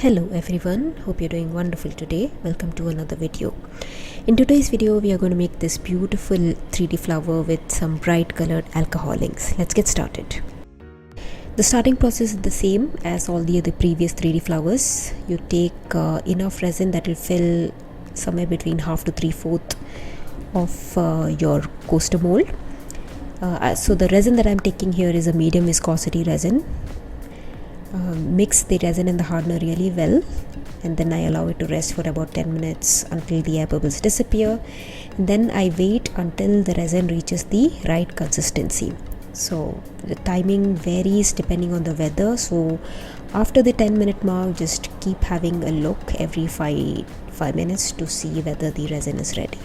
Hello everyone, hope you're doing wonderful today. Welcome to another video. In today's video we are going to make this beautiful 3D flower with some bright colored alcohol inks. Let's get started. The starting process is the same as all the other previous 3D flowers. You take enough resin that will fill somewhere between half to 3/4 of your coaster mold. So the resin that I'm taking here is a medium viscosity resin. Mix the resin and the hardener really well, and then I allow it to rest for about 10 minutes until the air bubbles disappear, and then I wait until the resin reaches the right consistency. So the timing varies depending on the weather, so after the 10-minute mark just keep having a look every 5 minutes to see whether the resin is ready.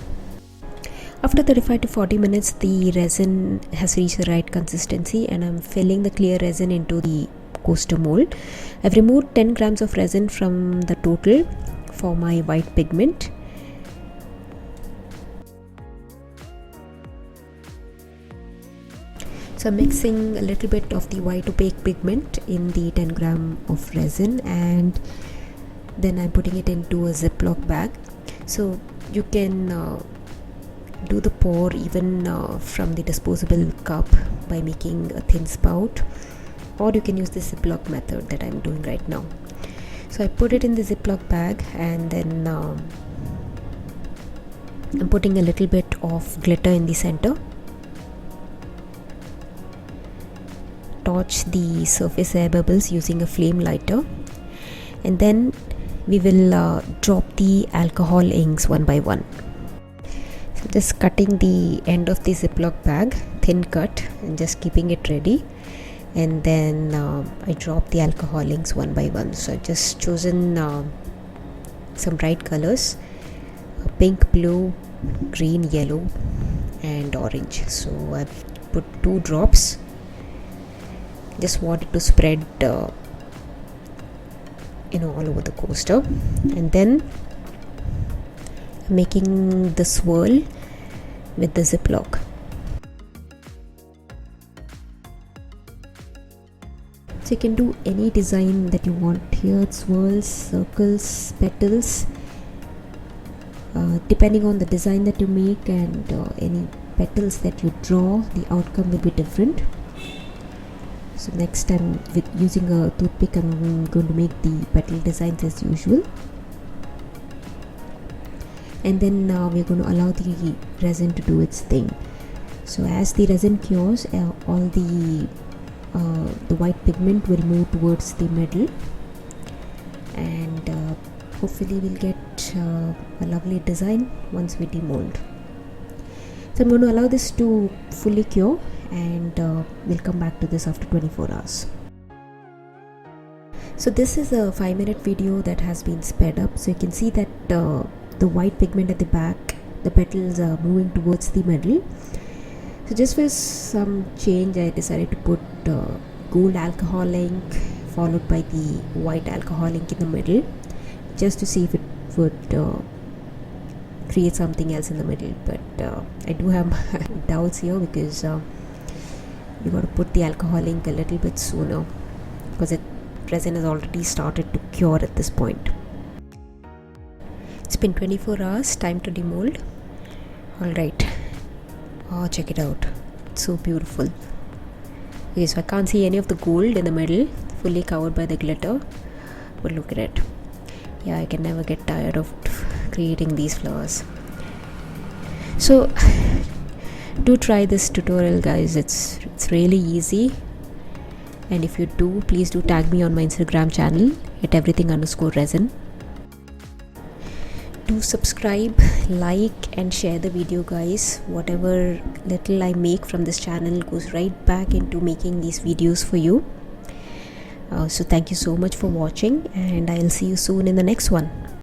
After 35 to 40 minutes the resin has reached the right consistency, and I'm filling the clear resin into the coaster mold. I've removed 10 grams of resin from the total for my white pigment. So I'm mixing a little bit of the white opaque pigment in the 10 gram of resin, and then I'm putting it into a ziploc bag. So you can do the pour even from the disposable cup by making a thin spout, or you can use the ziploc method that I'm doing right now. So I put it in the ziploc bag, and then I'm putting a little bit of glitter in the center. Torch the surface air bubbles using a flame lighter, and then we will drop the alcohol inks one by one. So just cutting the end of the ziploc bag, thin cut, and just keeping it ready. And then I drop the alcohol inks one by one. So I've just chosen some bright colors: pink, blue, green, yellow and orange. So I've put 2 drops. Just wanted to spread all over the coaster, and then I'm making the swirl with the ziploc. So you can do any design that you want here: swirls, circles, petals. Depending on the design that you make and any petals that you draw, the outcome will be different. So next time, with using a toothpick, I'm going to make the petal designs as usual. And then we're going to allow the resin to do its thing. So as the resin cures, all the white pigment will move towards the middle, and hopefully we'll get a lovely design once we demold. So I'm going to allow this to fully cure, and we'll come back to this after 24 hours. So this is a 5-minute video that has been sped up, so you can see that the white pigment at the back, the petals are moving towards the middle. So just for some change, I decided to put gold alcohol ink followed by the white alcohol ink in the middle, just to see if it would create something else in the middle. But I do have doubts here, because you got to put the alcohol ink a little bit sooner, because resin has already started to cure at this point. It's been 24 hours, time to demold. Alright. Oh, check it out, it's so beautiful. Okay, so I can't see any of the gold in the middle, fully covered by the glitter, but look at it. Yeah, I can never get tired of creating these flowers. So do try this tutorial, guys. It's really easy, and if you do, please do tag me on my Instagram channel at everything_resin. Do subscribe, like and share the video, guys. Whatever little I make from this channel goes right back into making these videos for you. So thank you so much for watching, and I'll see you soon in the next one.